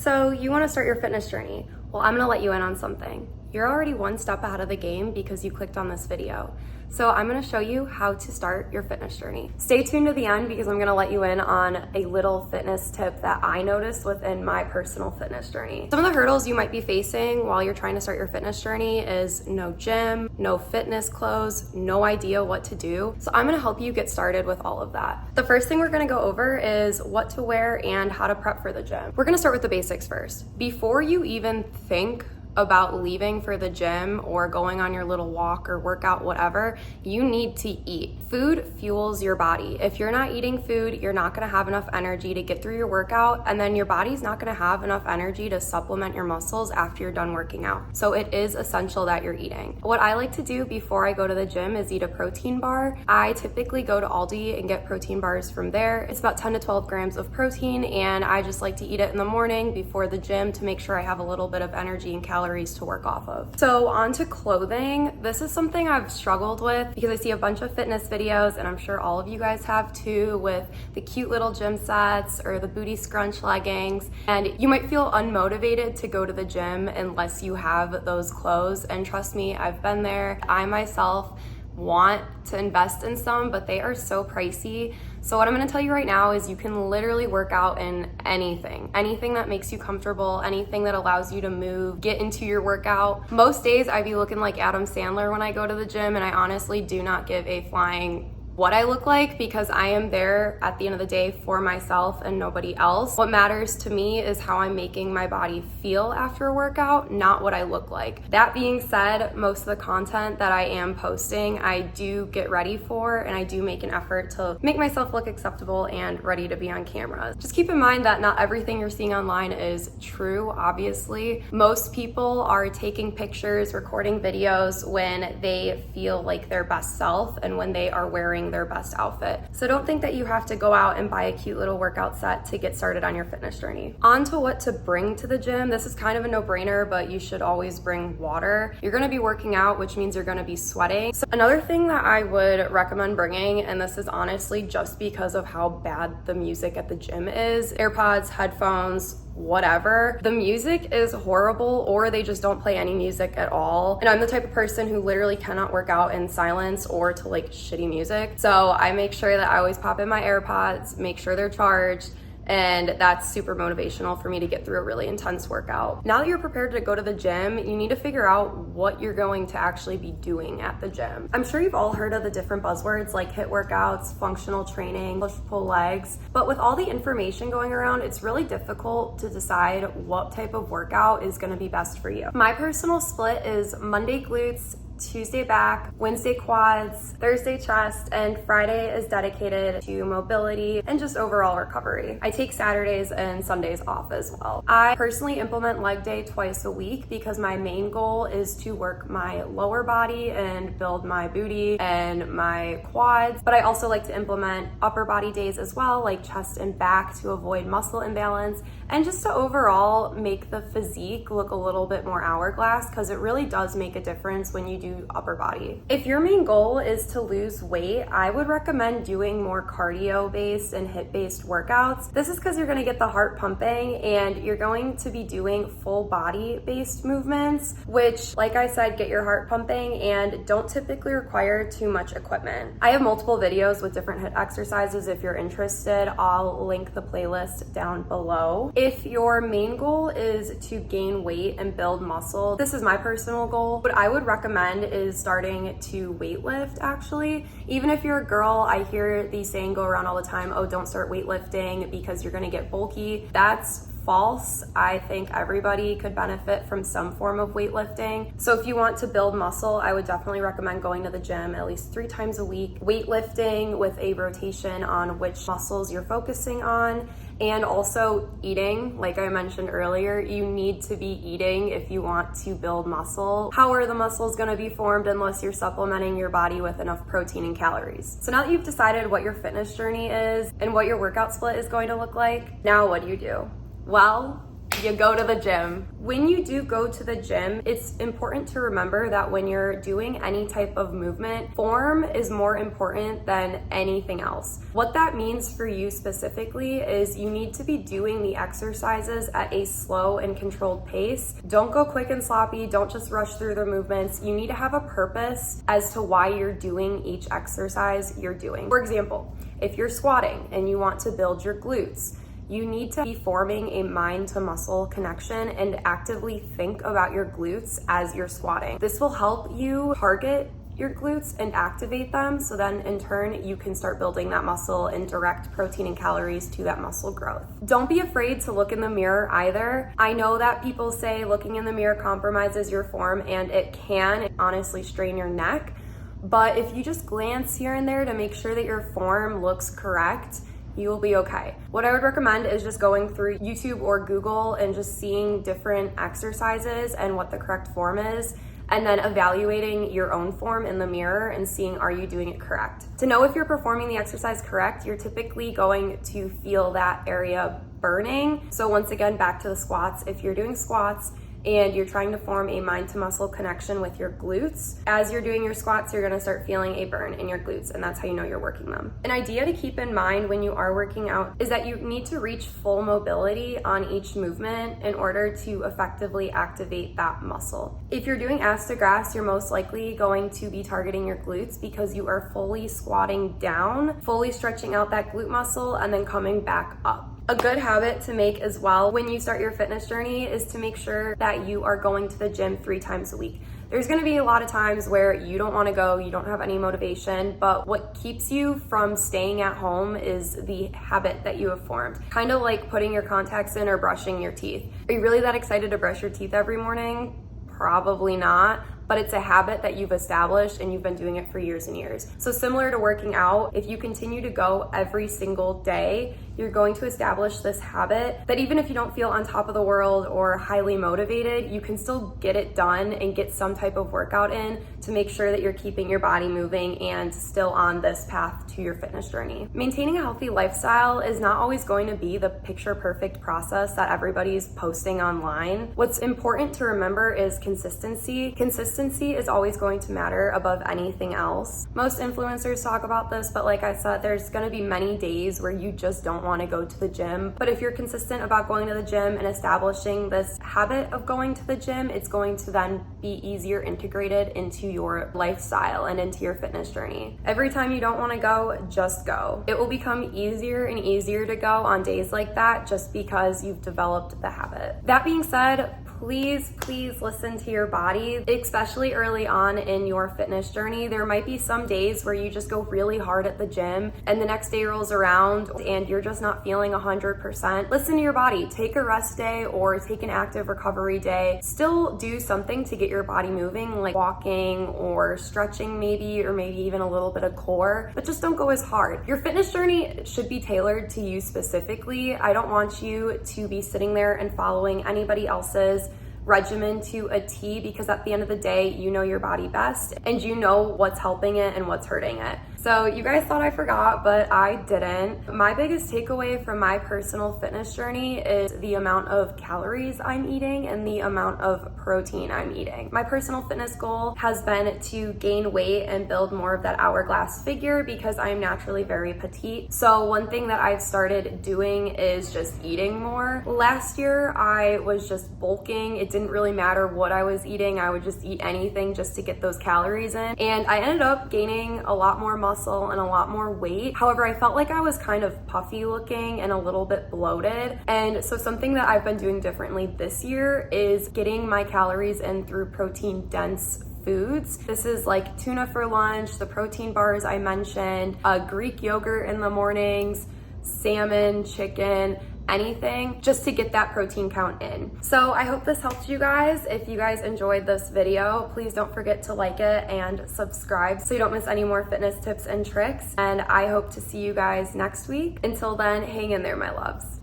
So you want to start your fitness journey? Well, I'm going to let you in on something. You're already one step ahead of the game because you clicked on this video. So I'm going to show you how to start your fitness journey. Stay tuned to the end because I'm going to let you in on a little fitness tip that I noticed within my personal fitness journey. Some of the hurdles you might be facing while you're trying to start your fitness journey is no gym, no fitness clothes, no idea what to do. So I'm going to help you get started with all of that. The first thing we're going to go over is what to wear and how to prep for the gym. We're going to start with the basics first. Before you even think about leaving for the gym or going on your little walk or workout, whatever, you need to eat. Food fuels your body. If you're not eating food, you're not gonna have enough energy to get through your workout, and then your body's not gonna have enough energy to supplement your muscles after you're done working out. So it is essential that you're eating. What I like to do before I go to the gym is eat a protein bar. I typically go to Aldi and get protein bars from there. It's about 10 to 12 grams of protein, and I just like to eat it in the morning before the gym to make sure I have a little bit of energy and calories to work off of. So on to clothing. This is something I've struggled with because I see a bunch of fitness videos, and I'm sure all of you guys have too, with the cute little gym sets or the booty scrunch leggings, and you might feel unmotivated to go to the gym unless you have those clothes. And trust me, I've been there. I myself want to invest in some, but they are so pricey. So what I'm going to tell you right now is you can literally work out in anything that makes you comfortable, anything that allows you to move, get into your workout. Most days I be looking like Adam Sandler when I go to the gym, and I honestly do not give a flying what I look like because I am there at the end of the day for myself and nobody else. What matters to me is how I'm making my body feel after a workout, not what I look like. That being said, most of the content that I am posting, I do get ready for, and I do make an effort to make myself look acceptable and ready to be on camera. Just keep in mind that not everything you're seeing online is true, obviously. Most people are taking pictures, recording videos when they feel like their best self and when they are wearing their best outfit. So don't think that you have to go out and buy a cute little workout set to get started on your fitness journey. On to what to bring to the gym. This is kind of a no-brainer, but you should always bring water. You're gonna be working out, which means you're gonna be sweating. So another thing that I would recommend bringing, and this is honestly just because of how bad the music at the gym is, AirPods, headphones, whatever. The music is horrible, or they just don't play any music at all. And I'm the type of person who literally cannot work out in silence or to like shitty music. So I make sure that I always pop in my AirPods, make sure they're charged, and that's super motivational for me to get through a really intense workout. Now that you're prepared to go to the gym, you need to figure out what you're going to actually be doing at the gym. I'm sure you've all heard of the different buzzwords like HIIT workouts, functional training, push-pull legs, but with all the information going around, it's really difficult to decide what type of workout is gonna be best for you. My personal split is Monday glutes, Tuesday back, Wednesday quads, Thursday chest, and Friday is dedicated to mobility and just overall recovery. I take Saturdays and Sundays off as well. I personally implement leg day twice a week because my main goal is to work my lower body and build my booty and my quads, but I also like to implement upper body days as well, like chest and back, to avoid muscle imbalance and just to overall make the physique look a little bit more hourglass, because it really does make a difference when you do upper body. If your main goal is to lose weight, I would recommend doing more cardio-based and HIIT-based workouts. This is because you're gonna get the heart pumping and you're going to be doing full body-based movements, which, like I said, get your heart pumping and don't typically require too much equipment. I have multiple videos with different HIIT exercises. If you're interested, I'll link the playlist down below. If your main goal is to gain weight and build muscle, this is my personal goal. What I would recommend is starting to weightlift, actually. Even if you're a girl, I hear the saying go around all the time, oh, don't start weightlifting because you're gonna get bulky. That's false. I think everybody could benefit from some form of weightlifting. So if you want to build muscle, I would definitely recommend going to the gym at least 3 times a week, weightlifting with a rotation on which muscles you're focusing on, and also eating. Like I mentioned earlier, you need to be eating if you want to build muscle. How are the muscles gonna be formed unless you're supplementing your body with enough protein and calories? So now that you've decided what your fitness journey is and what your workout split is going to look like, now what do? Well, you go to the gym. When you do go to the gym, it's important to remember that when you're doing any type of movement, form is more important than anything else. What that means for you specifically is you need to be doing the exercises at a slow and controlled pace. Don't go quick and sloppy. Don't just rush through the movements. You need to have a purpose as to why you're doing each exercise you're doing. For example, if you're squatting and you want to build your glutes, you need to be forming a mind to muscle connection and actively think about your glutes as you're squatting. This will help you target your glutes and activate them, so then in turn you can start building that muscle and direct protein and calories to that muscle growth. Don't be afraid to look in the mirror either. I know that people say looking in the mirror compromises your form, and it can honestly strain your neck, but if you just glance here and there to make sure that your form looks correct, you will be okay. What I would recommend is just going through YouTube or Google and just seeing different exercises and what the correct form is, and then evaluating your own form in the mirror and seeing, are you doing it correct? To know if you're performing the exercise correct, you're typically going to feel that area burning. So once again, back to the squats. If you're doing squats and you're trying to form a mind to muscle connection with your glutes, as you're doing your squats, you're gonna start feeling a burn in your glutes, and that's how you know you're working them. An idea to keep in mind when you are working out is that you need to reach full mobility on each movement in order to effectively activate that muscle. If you're doing ass to grass, you're most likely going to be targeting your glutes because you are fully squatting down, fully stretching out that glute muscle, and then coming back up. A good habit to make as well when you start your fitness journey is to make sure that you are going to the gym 3 times a week. There's gonna be a lot of times where you don't wanna go, you don't have any motivation, but what keeps you from staying at home is the habit that you have formed. Kind of like putting your contacts in or brushing your teeth. Are you really that excited to brush your teeth every morning? Probably not, but it's a habit that you've established and you've been doing it for years and years. So similar to working out, if you continue to go every single day, you're going to establish this habit that even if you don't feel on top of the world or highly motivated, you can still get it done and get some type of workout in to make sure that you're keeping your body moving and still on this path to your fitness journey. Maintaining a healthy lifestyle is not always going to be the picture perfect process that everybody's posting online. What's important to remember is consistency. Consistency is always going to matter above anything else. Most influencers talk about this, but like I said, there's gonna be many days where you just don't want to go to the gym. But if you're consistent about going to the gym and establishing this habit of going to the gym, it's going to then be easier integrated into your lifestyle and into your fitness journey. Every time you don't want to go, just go. It will become easier and easier to go on days like that just because you've developed the habit. That being said, please listen to your body, especially early on in your fitness journey. There might be some days where you just go really hard at the gym and the next day rolls around and you're just not feeling 100%. Listen to your body. Take a rest day or take an active recovery day. Still do something to get your body moving, like walking or stretching maybe, or maybe even a little bit of core, but just don't go as hard. Your fitness journey should be tailored to you specifically. I don't want you to be sitting there and following anybody else's regimen to a T, because at the end of the day, you know your body best and you know what's helping it and what's hurting it. So you guys thought I forgot, but I didn't. My biggest takeaway from my personal fitness journey is the amount of calories I'm eating and the amount of protein I'm eating. My personal fitness goal has been to gain weight and build more of that hourglass figure because I am naturally very petite. So one thing that I've started doing is just eating more. Last year, I was just bulking. It didn't really matter what I was eating. I would just eat anything just to get those calories in. And I ended up gaining a lot more muscle and a lot more weight. However, I felt like I was kind of puffy looking and a little bit bloated. And so something that I've been doing differently this year is getting my calories in through protein dense foods. This is like tuna for lunch, the protein bars I mentioned, Greek yogurt in the mornings, salmon, chicken, anything just to get that protein count in. So I hope this helped you guys. If you guys enjoyed this video, please don't forget to like it and subscribe so you don't miss any more fitness tips and tricks. And I hope to see you guys next week. Until then, hang in there, my loves.